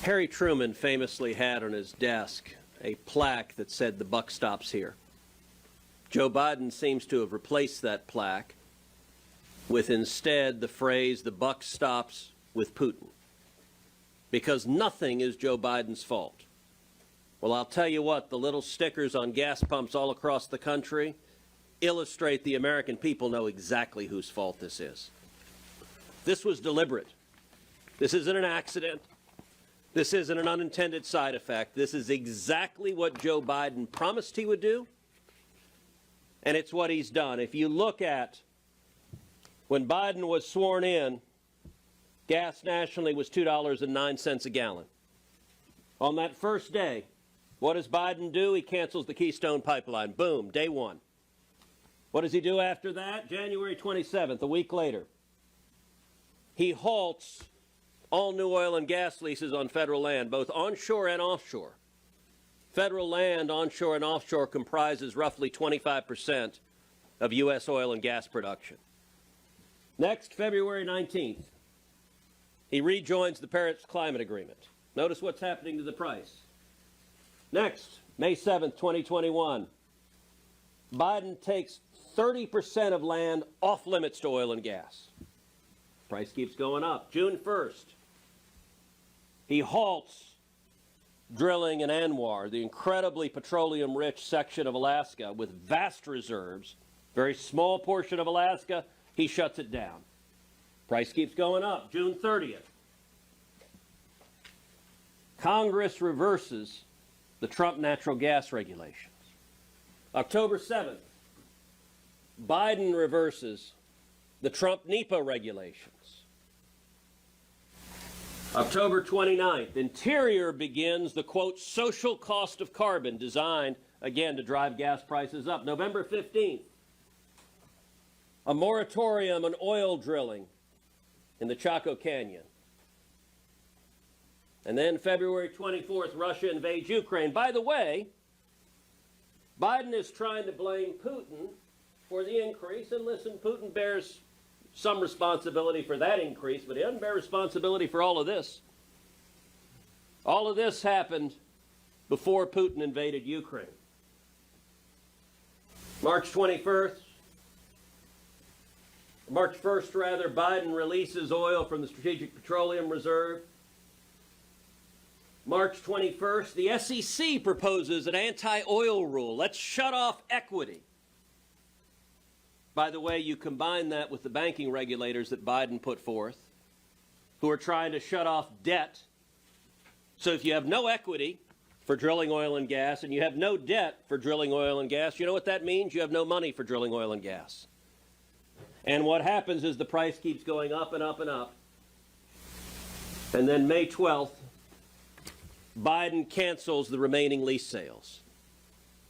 Harry Truman famously had on his desk a plaque that said, "The buck stops here." Joe Biden seems to have replaced that plaque with instead the phrase, "The buck stops with Putin," because nothing is Joe Biden's fault. Well, I'll tell you what, the little stickers on gas pumps all across the country illustrate the American people know exactly whose fault this is. This was deliberate. This isn't an accident. This isn't an unintended side effect. This is exactly what Joe Biden promised he would do, and it's what he's done. If you look at when Biden was sworn in, gas nationally was $2.09 a gallon. On that first day, what does Biden do? He cancels the Keystone Pipeline. Boom, day one. What does he do after that? January 27th, a week later. He halts all new oil and gas leases on federal land, both onshore and offshore. Federal land, onshore and offshore, comprises roughly 25% of U.S. oil and gas production. Next, February 19th, he rejoins the Paris Climate Agreement. Notice what's happening to the price. Next, May 7th, 2021, Biden takes 30% of land off limits to oil and gas. Price keeps going up. June 1st, he halts drilling in ANWR, the incredibly petroleum-rich section of Alaska with vast reserves, very small portion of Alaska, he shuts it down. Price keeps going up. June 30th, Congress reverses the Trump natural gas regulations. October 7th, Biden reverses the Trump NEPA regulations. October 29th, Interior begins the, quote, social cost of carbon designed, again, to drive gas prices up. November 15th, a moratorium on oil drilling in the Chaco Canyon. And then February 24th, Russia invades Ukraine. By the way, Biden is trying to blame Putin for the increase. And listen, Putin bears some responsibility for that increase, but he doesn't bear responsibility for all of this. All of this happened before Putin invaded Ukraine. March 1st, Biden releases oil from the Strategic Petroleum Reserve. March 21st, the SEC proposes an anti-oil rule. Let's shut off equity. By the way, you combine that with the banking regulators that Biden put forth, who are trying to shut off debt. So if you have no equity for drilling oil and gas, and you have no debt for drilling oil and gas, you know what that means? You have no money for drilling oil and gas. And what happens is the price keeps going up and up and up. And then May 12th, Biden cancels the remaining lease sales.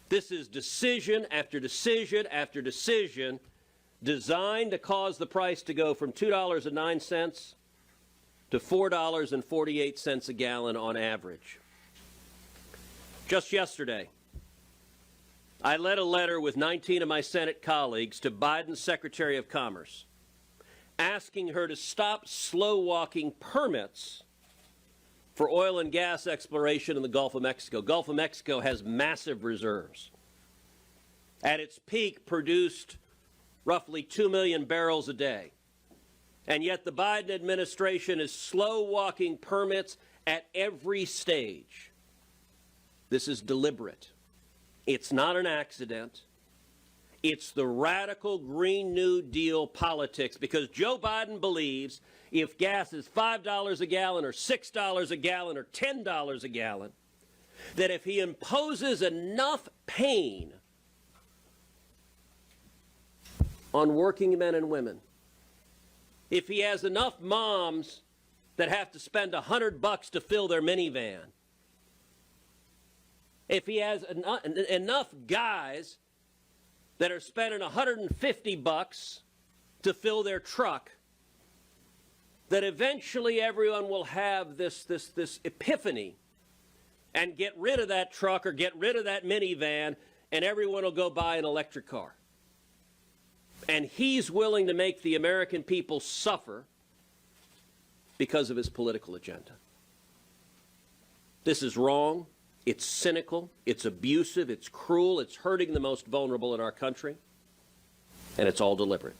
This is decision after decision after decision designed to cause the price to go from $2.09 to $4.48 a gallon on average. Just yesterday, I led a letter with 19 of my Senate colleagues to Biden's Secretary of Commerce, asking her to stop slow-walking permits for oil and gas exploration in the Gulf of Mexico. Gulf of Mexico has massive reserves. At its peak, produced roughly 2 million barrels a day. And yet the Biden administration is slow-walking permits at every stage. This is deliberate. It's not an accident. It's the radical Green New Deal politics, because Joe Biden believes if gas is $5 a gallon or $6 a gallon or $10 a gallon, that if he imposes enough pain on working men and women, if he has enough moms that have to spend $100 to fill their minivan, if he has enough guys that are spending $150 to fill their truck, that eventually everyone will have this epiphany and get rid of that truck or get rid of that minivan, and everyone will go buy an electric car. And he's willing to make the American people suffer because of his political agenda. This is wrong. It's cynical. It's abusive. It's cruel. It's hurting the most vulnerable in our country. And it's all deliberate.